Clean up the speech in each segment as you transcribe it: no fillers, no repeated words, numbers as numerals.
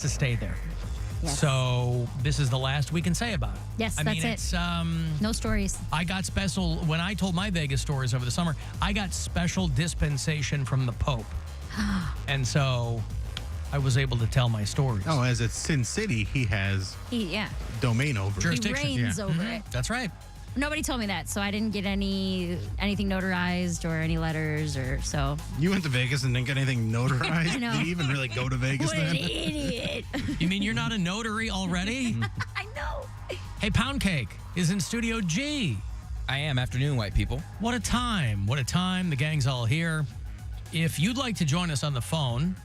to stay there. Yes. So this is the last we can say about it. Yes, I that's mean, it. It's, no stories. I got special, when I told my Vegas stories over the summer, I got special dispensation from the Pope. And so I was able to tell my stories. Oh, as it's Sin City, he has domain over it. He reigns over it. That's right. Nobody told me that, so I didn't get anything notarized or any letters or so. You went to Vegas and didn't get anything notarized? I know. Did you even really go to Vegas What then? an idiot. You mean you're not a notary already? I know. Hey, Poundcake is in Studio G. I am. Afternoon, white people. What a time. What a time. The gang's all here. If you'd like to join us on the phone,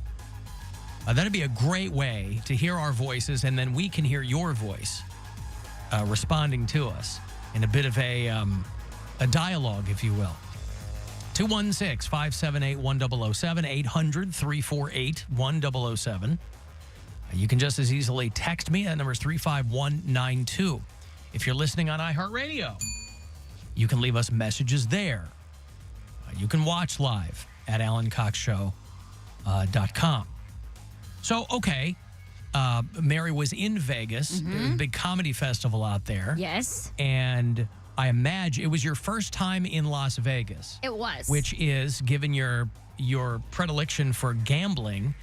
that'd be a great way to hear our voices, and then we can hear your voice responding to us in a bit of a dialogue, if you will. 216-578-1007, 800-348-1007. You can just as easily text me. That number is 35192. If you're listening on iHeartRadio, you can leave us messages there. You can watch live at AlanCoxShow.com. So, okay, Mary was in Vegas, big comedy festival out there. Yes. And I imagine it was your first time in Las Vegas. It was. Which is, given your predilection for gambling,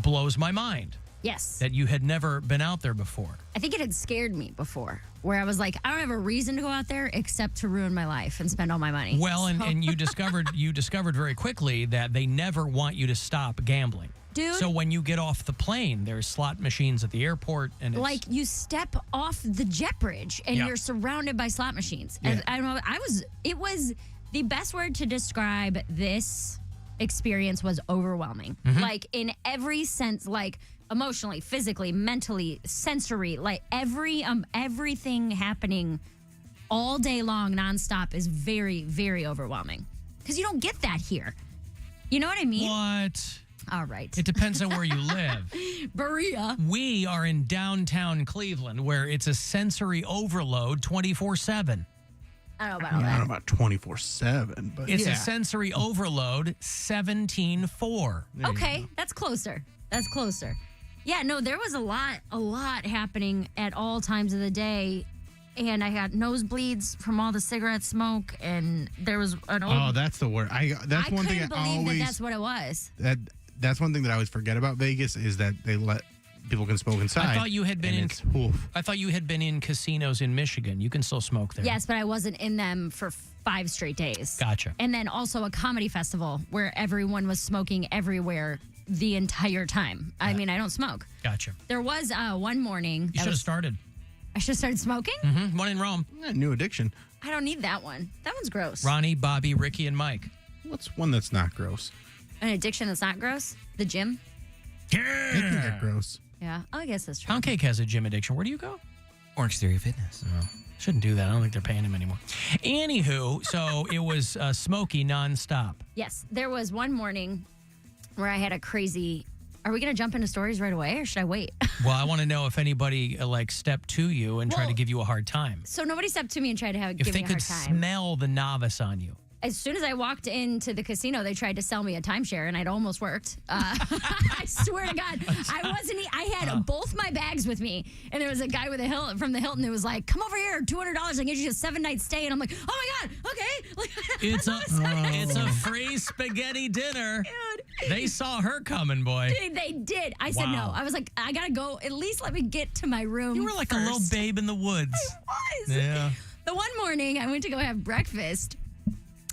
blows my mind. Yes. That you had never been out there before. I think it had scared me before, where I was like, I don't have a reason to go out there except to ruin my life and spend all my money. Well, and you discovered very quickly that they never want you to stop gambling. Dude. So when you get off the plane, there's slot machines at the airport, and it's, like you step off the jet bridge and you're surrounded by slot machines. And I don't know. It was the best word to describe this experience was overwhelming. Like in every sense, like emotionally, physically, mentally, sensory, like everything happening all day long, nonstop is very, very overwhelming. Because you don't get that here. You know what I mean? What? All right. It depends on where you live. Berea. We are in downtown Cleveland, where it's a sensory overload 24/7. I don't know about I all don't know that. about 24/7, but It's a sensory overload 17/4. Okay, that's closer. That's closer. Yeah, no, there was a lot happening at all times of the day. And I had nosebleeds from all the cigarette smoke, and there was an old... Oh, that's the word. That's one thing I couldn't believe always... that's what it was. That's one thing that I always forget about Vegas is that they let people can smoke inside. I thought you had been I thought you had been in casinos in Michigan. You can still smoke there. Yes, but I wasn't in them for 5 straight days. Gotcha. And then also a comedy festival where everyone was smoking everywhere the entire time. I mean, I don't smoke. Gotcha. There was one morning... You should have started. I should have started smoking? One in Rome. New addiction. I don't need that one. That one's gross. Ronnie, Bobby, Ricky, and Mike. What's one that's not gross? An addiction that's not gross? The gym? They can get gross. Yeah, I guess that's true. Poundcake has a gym addiction. Where do you go? Orange Theory Fitness. Shouldn't do that. I don't think they're paying him anymore. Anywho, so it was smoky nonstop. Yes, there was one morning where I had a crazy... Are we going to jump into stories right away, or should I wait? Well, I want to know if anybody stepped to you and tried to Well, give you a hard time. So nobody stepped to me and tried to give If me they a could hard time. smell the novice on you. As soon as I walked into the casino, they tried to sell me a timeshare, and it almost worked. I swear to God, I had both my bags with me, and there was a guy with from the Hilton who was like, "Come over here, $200. I can get you a 7-night stay." And I'm like, "Oh my God, okay." Like, It's a free spaghetti dinner. Dude. They saw her coming, boy. They did. I said no. I was like, I gotta go. At least let me get to my room. You were like a little babe in the woods. I was. Yeah. The one morning I went to go have breakfast,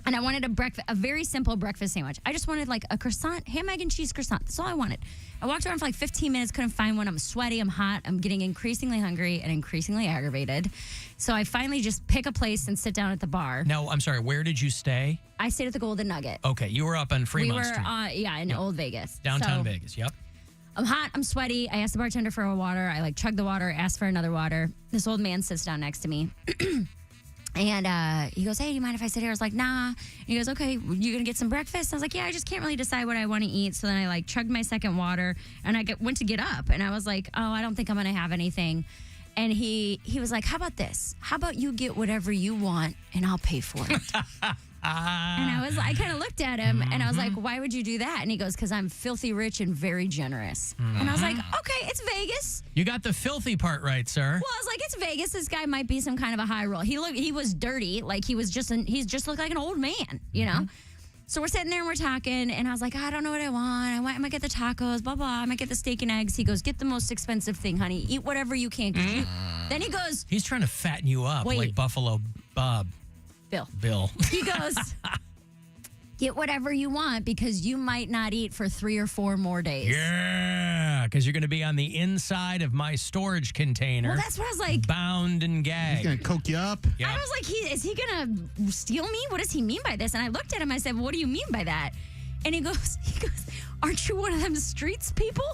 and I wanted a very simple breakfast sandwich. I just wanted like a croissant, ham, egg, and cheese croissant. That's all I wanted. I walked around for like 15 minutes, couldn't find one. I'm sweaty, I'm hot, I'm getting increasingly hungry and increasingly aggravated. So I finally just pick a place and sit down at the bar. Now, I'm sorry, where did you stay? I stayed at the Golden Nugget. Okay, you were up on Fremont Street. In Old Vegas. Downtown So, Vegas, yep. I'm hot, I'm sweaty. I asked the bartender for a water. I chugged the water, asked for another water. This old man sits down next to me. And he goes, "Hey, do you mind if I sit here?" I was like, "Nah." And he goes, "Okay, you going to get some breakfast?" I was like, "Yeah, I just can't really decide what I want to eat." So then I chugged my second water, and I went to get up, and I was like, "Oh, I don't think I'm going to have anything." And he was like, "How about this? How about you get whatever you want, and I'll pay for it?" I kind of looked at him and I was like, why would you do that? And he goes, because I'm filthy rich and very generous. And I was like, okay, it's Vegas. You got the filthy part right, sir. Well, I was like, it's Vegas. This guy might be some kind of a high roll. He was dirty. Like he just looked like an old man, you know? So we're sitting there and we're talking, and I was like, I don't know what I want. I might get the tacos, blah, blah. I might get the steak and eggs. He goes, get the most expensive thing, honey. Eat whatever you can. Then he goes, he's trying to fatten you up like Buffalo Bob. Bill. He goes, get whatever you want because you might not eat for 3 or 4 more days. Yeah, because you're going to be on the inside of my storage container. Well, that's what I was like. Bound and gagged. He's going to coke you up. Yep. I was like, is he going to steal me? What does he mean by this? And I looked at him. I said, what do you mean by that? And he goes, aren't you one of them streets people?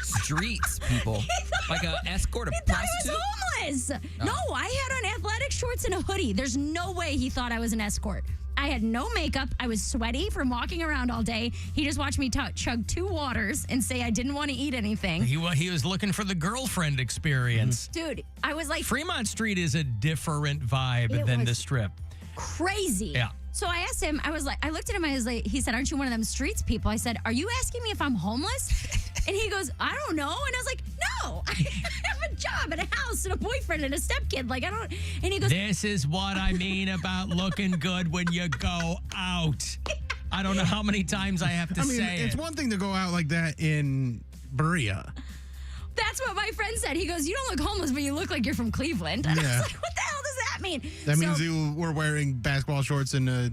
Streets people? Like an escort, a prostitute? He thought I was homeless. No, I had on athletic shorts and a hoodie. There's no way he thought I was an escort. I had no makeup. I was sweaty from walking around all day. He just watched me chug 2 waters and say I didn't want to eat anything. He was looking for the girld experience. Dude, I was like... Fremont Street is a different vibe than the Strip. Crazy. Yeah. So I asked him, I looked at him, he said, aren't you one of them streets people? I said, are you asking me if I'm homeless? And he goes, I don't know. And I was like, no, I have a job and a house and a boyfriend and a stepkid. Like, I don't. And he goes, this is what I mean about looking good when you go out. I don't know how many times I have to say it's one thing to go out like that in Berea. That's what my friend said. He goes, you don't look homeless, but you look like you're from Cleveland. And I was like, what the hell does that mean? That means you were wearing basketball shorts and a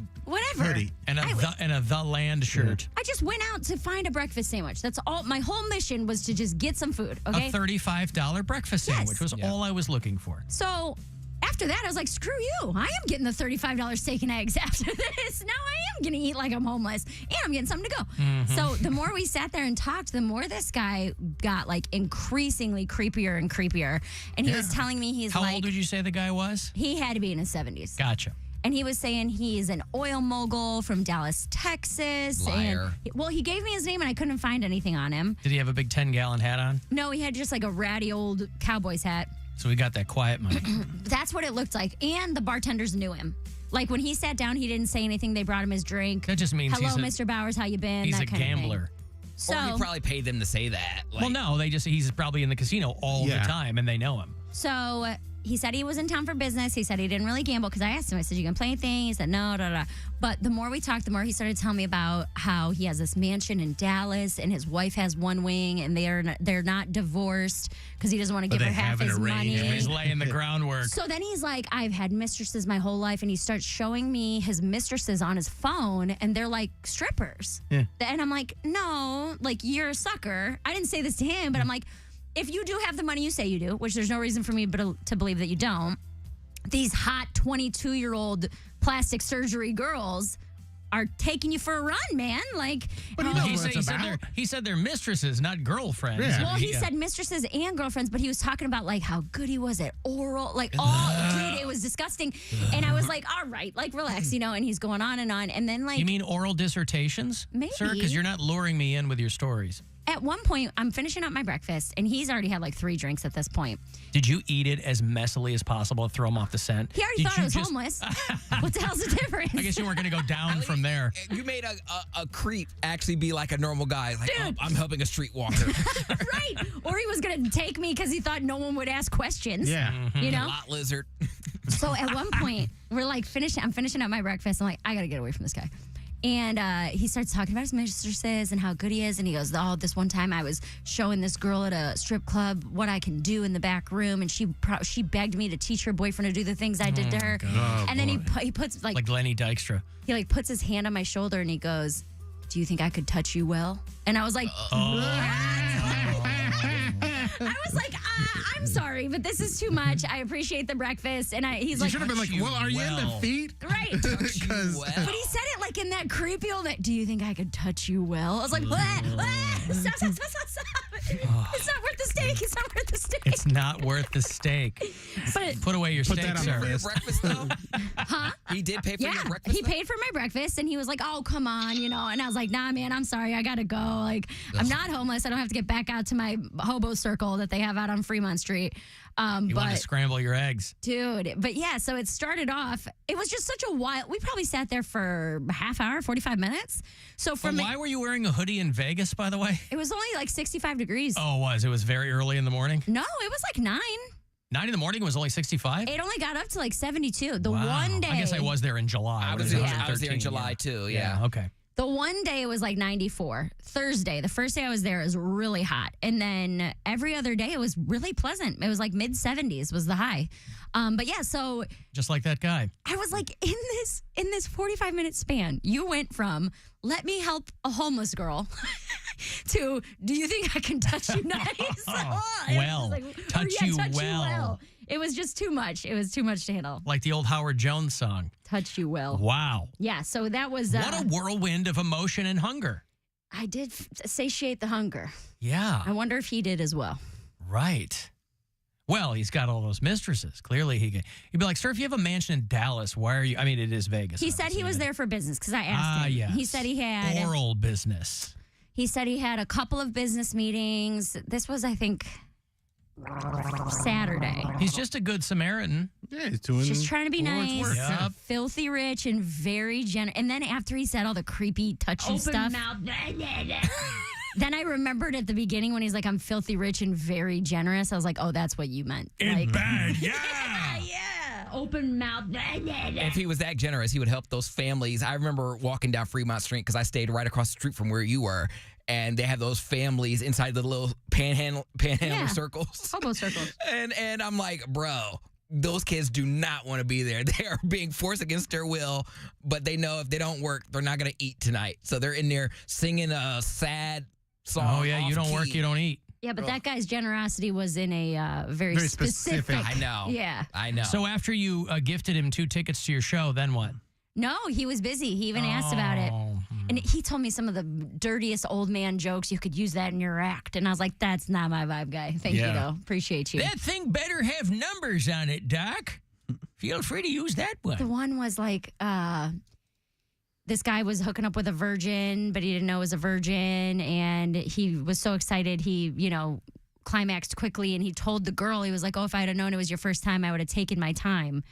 hoodie. And a The Land shirt. I just went out to find a breakfast sandwich. That's all. My whole mission was to just get some food, okay? A $35 breakfast sandwich was all I was looking for. So after that, I was like, screw you. I am getting the $35 steak and eggs after this. Now I am going to eat like I'm homeless, and I'm getting something to go. So the more we sat there and talked, the more this guy got like increasingly creepier and creepier. And he was telling me How old would you say the guy was? He had to be in his 70s. Gotcha. And he was saying he's an oil mogul from Dallas, Texas. Liar. And, he gave me his name and I couldn't find anything on him. Did he have a big 10-gallon hat on? No, he had just like a ratty old Cowboys hat. So he got that quiet money. That's what it looked like. And the bartenders knew him. Like when he sat down, he didn't say anything. They brought him his drink. That just means hello, Mr. Bowers, how you been? He's that a kind gambler. Of thing. So, or he probably paid them to say that. Like, well, no, he's probably in the casino all the time, and they know him. So he said he was in town for business. He said he didn't really gamble because I asked him. I said, you gonna play anything? He said, no, da, da. But the more we talked, the more he started telling me about how he has this mansion in Dallas and his wife has one wing and they're not divorced because he doesn't want to give her half his money. He's laying the groundwork. So then he's like, I've had mistresses my whole life, and he starts showing me his mistresses on his phone, and they're like strippers. Yeah. And I'm like, no, like you're a sucker. I didn't say this to him, but I'm like, if you do have the money you say you do, which there's no reason for me to believe that you don't, these hot 22-year-old plastic surgery girls are taking you for a run, man. Like, but he said they're mistresses, not girlfriends. Yeah. Well, he said mistresses and girlfriends, but he was talking about like how good he was at oral, like dude, it was disgusting. And I was like, all right, like relax, you know. And he's going on, and then like, you mean oral dissertations, maybe, sir? Because you're not luring me in with your stories. At one point, I'm finishing up my breakfast, and he's already had like 3 drinks at this point. Did you eat it as messily as possible to throw him off the scent? He already thought I was homeless. What the hell's the difference? I guess you weren't going to go down from there. You made a creep actually be like a normal guy. Like, dude. I'm helping a streetwalker. Right. Or he was going to take me because he thought no one would ask questions. Yeah. You know? Lot lizard. So at one point, I'm finishing up my breakfast. I'm like, I got to get away from this guy. And he starts talking about his mistresses and how good he is. And he goes, this one time I was showing this girl at a strip club what I can do in the back room. And she begged me to teach her boyfriend to do the things I did to her. And then he puts like Lenny Dykstra. He like puts his hand on my shoulder and he goes, do you think I could touch you well? And I was like, I was like, I'm sorry, but this is too much. I appreciate the breakfast. And he's like, you should have been like, well, are you in the feet? Right. Well. But he said it like in that creepy old, do you think I could touch you well? I was like, what? Stop. It's not worth the steak steak. It's not worth the steak. It's not worth the steak. But Put away your Put steak, that on sir. the Your list. breakfast, though? huh? He did pay for your Yeah, breakfast? he though? paid for my breakfast, and he was like, "Oh, come on," and I was like, "Nah, man, I'm sorry, I gotta go. Like, I'm not homeless. I don't have to get back out to my hobo circle that they have out on Fremont Street." You want to But scramble your eggs. dude, but yeah, so it started off. It was just such a while. We probably sat there for a half hour, 45 minutes. So But from why were you wearing a hoodie in Vegas, by the way? it was only like 65 degrees. Oh, it was. It was very early in the morning. No, it was like 9. 9 in the morning was only 65? It only got up to like 72. The Wow. one day. I guess I was there in July. I What was is it, there in 113? July, too, yeah. Okay. The one day it was like 94. Thursday, the first day I was there, it was really hot. And then every other day it was really pleasant. It was like mid 70s was the high. But yeah, so Just like that guy. I was like in this 45-minute span, you went from let me help a homeless girl to do you think I can touch you nice? It was well, just touch you well. It was just too much. It was too much to handle. Like the old Howard Jones song. Touch you well. Wow. Yeah, so that was What a whirlwind of emotion and hunger. I did satiate the hunger. Yeah. I wonder if he did as well. Right. Well, he's got all those mistresses. Clearly, he'd be like, sir, if you have a mansion in Dallas, why are you? I mean, it is Vegas. He said he was there for business because I asked him. Yes. He said he had oral business. He said he had a couple of business meetings. This was, I think, Saturday. He's just a good Samaritan. Yeah, he's doing Just trying to be Lord's nice, work. Yep. filthy rich, and very generous. And then after he said all the creepy, touchy stuff, then I remembered at the beginning when he's like, "I'm filthy rich and very generous." I was like, "Oh, that's what you meant." Like, bad, yeah, open mouth. If he was that generous, he would help those families. I remember walking down Fremont Street because I stayed right across the street from where you were, and they have those families inside the little panhandle Yeah. circles. Hobo circles. And I'm like, bro, those kids do not want to be there. They are being forced against their will, but they know if they don't work, they're not going to eat tonight. So they're in there singing a sad song. Oh, yeah, you don't work, you don't eat. Yeah, but that guy's generosity was in a very Very specific. specific. I know. Yeah. I know. So after you gifted him 2 tickets to your show, then what? No, he was busy. He even asked about it. Oh, And he told me some of the dirtiest old man jokes. You could use that in your act. And I was like, that's not my vibe, guy. Thank you, Yeah. though. Appreciate you. That thing better have numbers on it, Doc. Feel free to use that The one. one was like, this guy was hooking up with a virgin, but he didn't know it was a virgin. And he was so excited. He, climaxed quickly. And he told the girl, he was like, oh, if I had known it was your first time, I would have taken my time.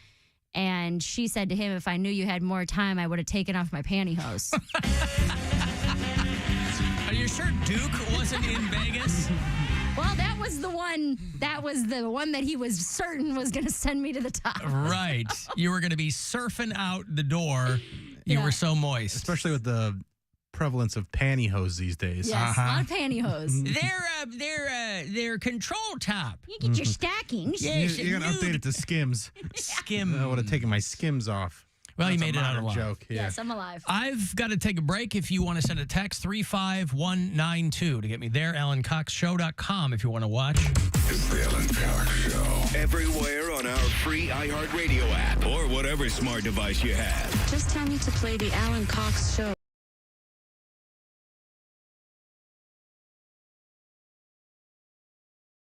And she said to him, if I knew you had more time, I would have taken off my pantyhose. Are you sure Duke wasn't in Vegas? Well, that was the one that he was certain was going to send me to the top. Right. You were going to be surfing out the door. You Yeah. were so moist. Especially with the prevalence of pantyhose these days. Yes, a lot of pantyhose. They're control top. You get your stockings. Yes, You're going to update it to Skims. Skim. I would have taken my Skims off. Well, you That's made a it out modern alive. joke. Yeah. Yes, I'm alive. I've got to take a break. If you want to send a text, 35192 to get me there. AlanCoxShow.com if you want to watch. It's the Alan Cox Show. Everywhere on our free iHeartRadio app or whatever smart device you have. Just tell me to play the Alan Cox Show.